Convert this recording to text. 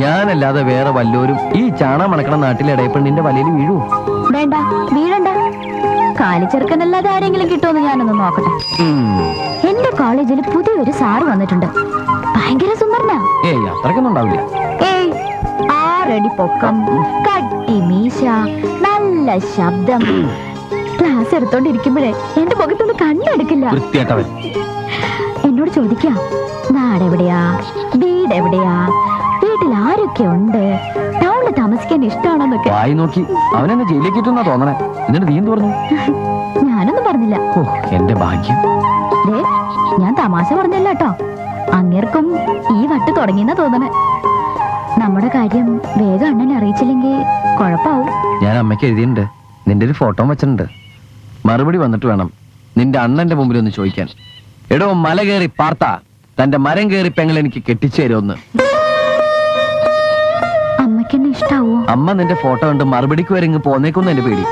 ഞാനല്ലാതെ വേറെ വല്ലോരും ഈ ചാണ മണക്കണ നാട്ടിലെ ഇടയപ്പെണ്ണിന്റെ വലയിൽ വീഴൂ? വേണ്ട, വീഴണ്ട. കാലിച്ചെറുക്കനല്ലാതെ ആരെങ്കിലും കിട്ടുമെന്ന് ഞാനൊന്ന് നോക്കട്ടെ. എന്റെ കോളേജിൽ പുതിയൊരു സാറ് വന്നിട്ടുണ്ട്. ഭയങ്കര സുന്ദരനാ. ഏയ് അത്രക്കൊന്നും ഉണ്ടാവില്ല. ഏയ് 6 അടി പൊക്കം, കട്ടി മീശ, നല്ല ശബ്ദം. ക്ലാസ് എടുത്തോണ്ടിരിക്കുമ്പോഴേ എന്റെ മുഖത്തൊന്ന് കണ്ണെടുക്കില്ല. എന്നോട് ചോദിക്കാം, നാടെവിടെയാ, വീടെവിടെയാ, വീട്ടിൽ ആരൊക്കെ ഉണ്ട്, ടൗണിൽ താമസിക്കാൻ ഇഷ്ടമാണോന്നൊക്കെ. വായി നോക്കി അവനെന്നെ ജയിലിലേക്ക് ഇട്ടെന്നാ തോന്നണേ. എന്നിട്ട് നീ എന്ത് പറഞ്ഞു? ഞാനൊന്നും പറഞ്ഞില്ല. എന്റെ ഭാഗ്യം. ഞാൻ തമാശ പറഞ്ഞല്ല കേട്ടോ. അങ്ങേർക്കും ഈ വട്ട് തുടങ്ങിയെന്നാ തോന്നണേ. നമ്മുടെ കാര്യം വേഗം അണ്ണനെ അറിയിച്ചില്ലെങ്കിൽ കുഴപ്പാവും. ഞാൻ അമ്മയ്ക്ക് എഴുതിയിട്ടുണ്ട്. നിന്റെ ഒരു ഫോട്ടോ വെച്ചിട്ടുണ്ട്. മറുപടി വന്നിട്ട് വേണം നിന്റെ അണ്ണന്റെ മുമ്പിൽ ഒന്ന് ചോദിക്കാൻ. എടോ മല കയറി പാർത്ത തന്റെ മരം കയറി പെങ്ങൾ എനിക്ക് കെട്ടിച്ചു തരുമെന്ന്. അമ്മയ്ക്കെന്നെ ഇഷ്ടാവോ? അമ്മ നിന്റെ ഫോട്ടോ കണ്ട് മറുപടിക്ക് വരെ ഇങ്ങ് പോന്നേക്കൊന്നും എന്റെ പേടി.